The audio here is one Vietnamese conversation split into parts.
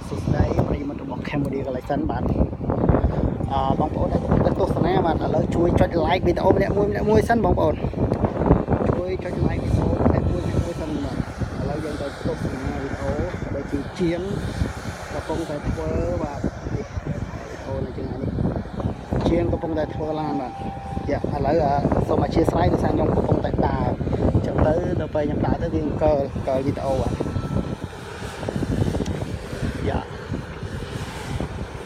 สุดได้ปริมาณระบบแคมโบเดียกันเลยสั้นบาทบางปอนได้ก็ตัวสนามบาทแล้วช่วยจดไลค์วิดีโอเนี่ยมวยสั้นบางปอนช่วยจดไลค์วิดีโอเนี่ยมวยสั้นบาทแล้วยังได้ตัวสนามวิดีโอได้จีเชียงกระปงแต่เทอร์บาทวิดีโอในจังหวะนี้เชียงกระปงแต่เทอร์ลานบาทdạ lại sau mà chia sẻ sang trong cuộc công tác đà chậm tới đâuไปยังđã tới viên cơ video ạ dạ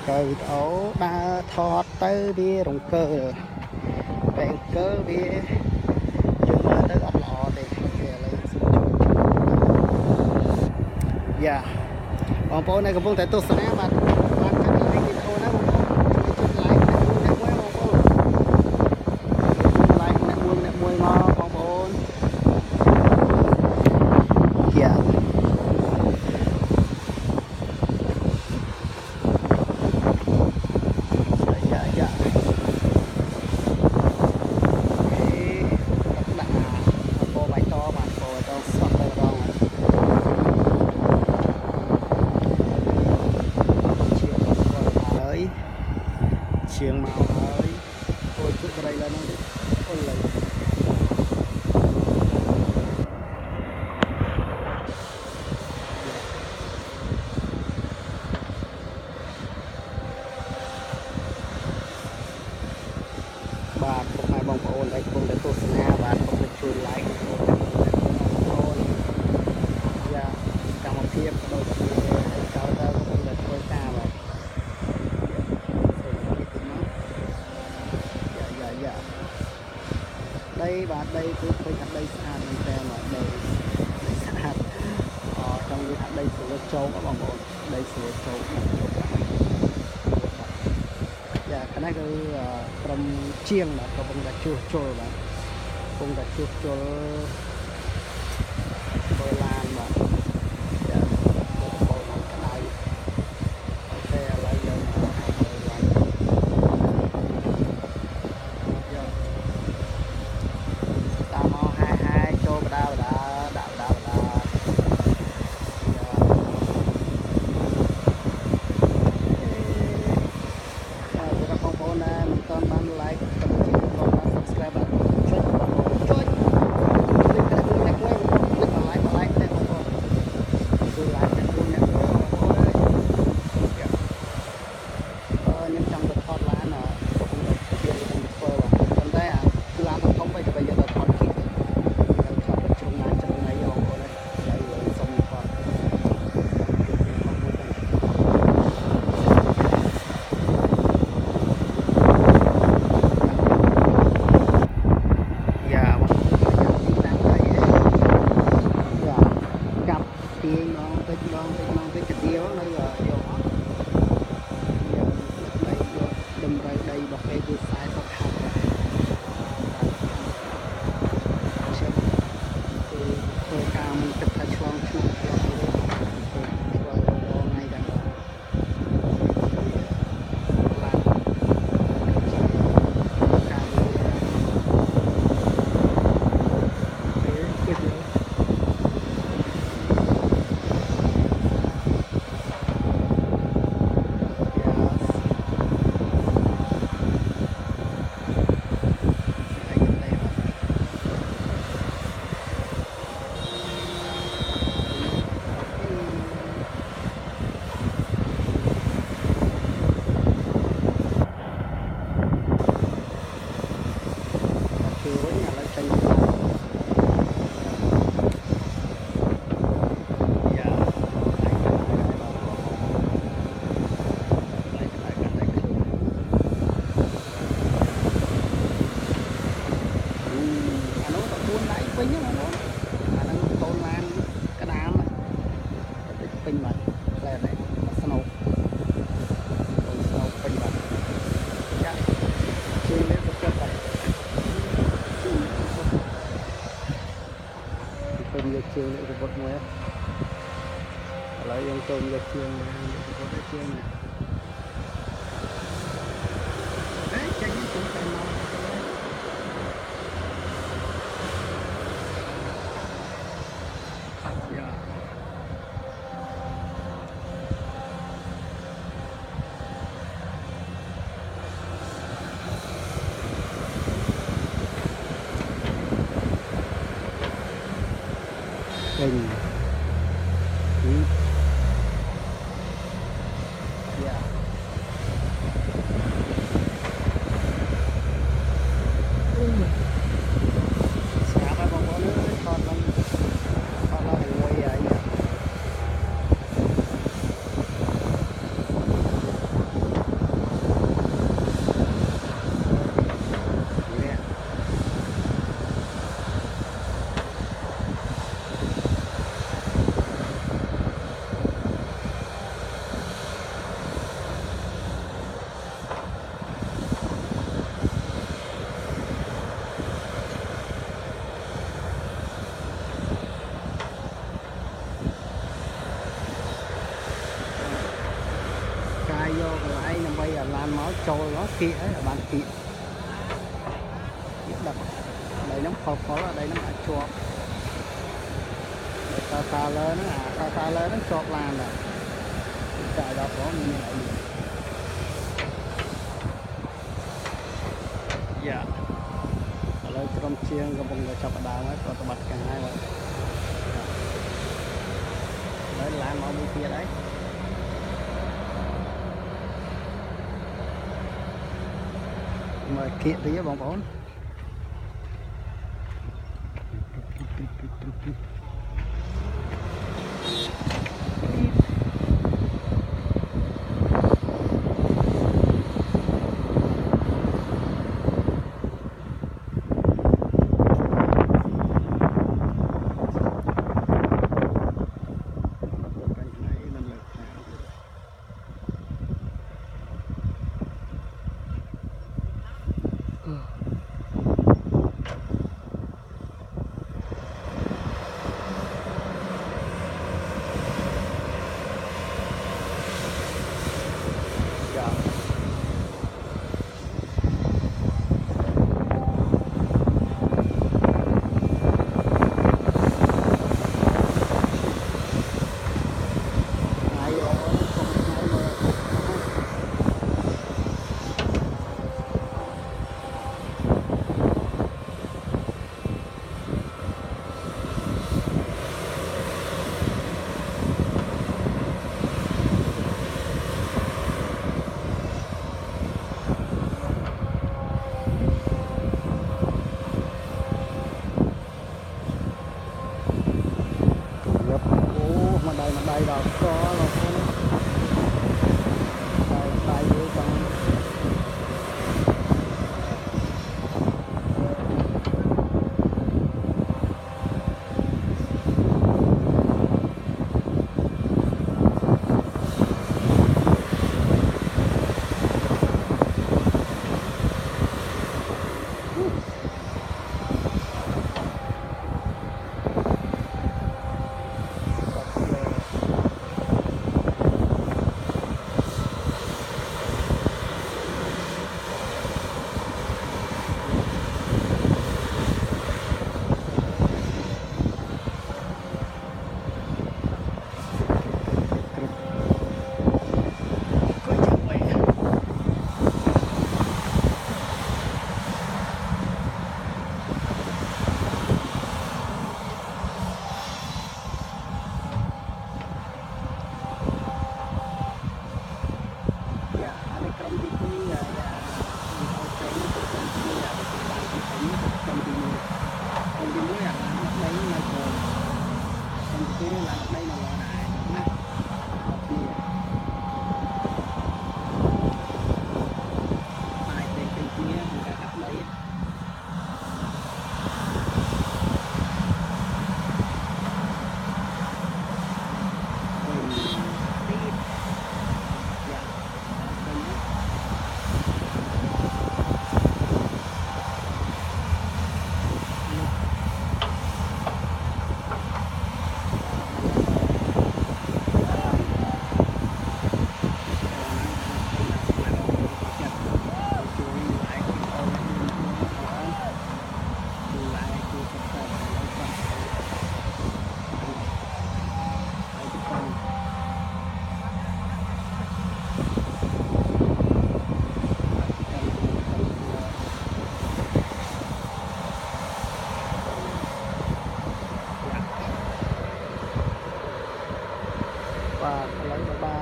cơ video đã thoát tới bia rồng cơ bèn cơ bia chúng ta tới ấp lọ để lấy dạ còn phố này cũng không thể tôi sẽ mà bạn cái video đó chiêng màu ơi ôi chút đây là nó ôi lấy bà không ai bong ôn đây không để tôi na bà không được chui lại dạ càng một thiệp đôi cao ta không được thôi xa vậy đây và đây cứ phải thật đây xa mình xem mà đây xa trong cái thật đây sửa trâu các bạn bộ đây sửa trâu dạ cái này cứ from chiêng là có bông gạch chua chua bạn bông gạch chua chua bơ lan mà dạ bơ lan cái này ok lại giờ chiêng này robot mua lấy yang tôm ra chiêng robot ra chiêng này đấy chạy những cũng phải màu vô lại nằm bây giờ lan máu trôi nó kia ở bàn kia đập đây nó khó ở đây nó lại chuột ta lên nó ta lên nó chuột lan rồi chạy đâu có như vậy dạ lấy trong chiên cái bông chọc đào ấy có bật cả hai rồi lấy lan máu bên kia đấy mời kiện tí bóng bóng đây đâu có đây với con đây là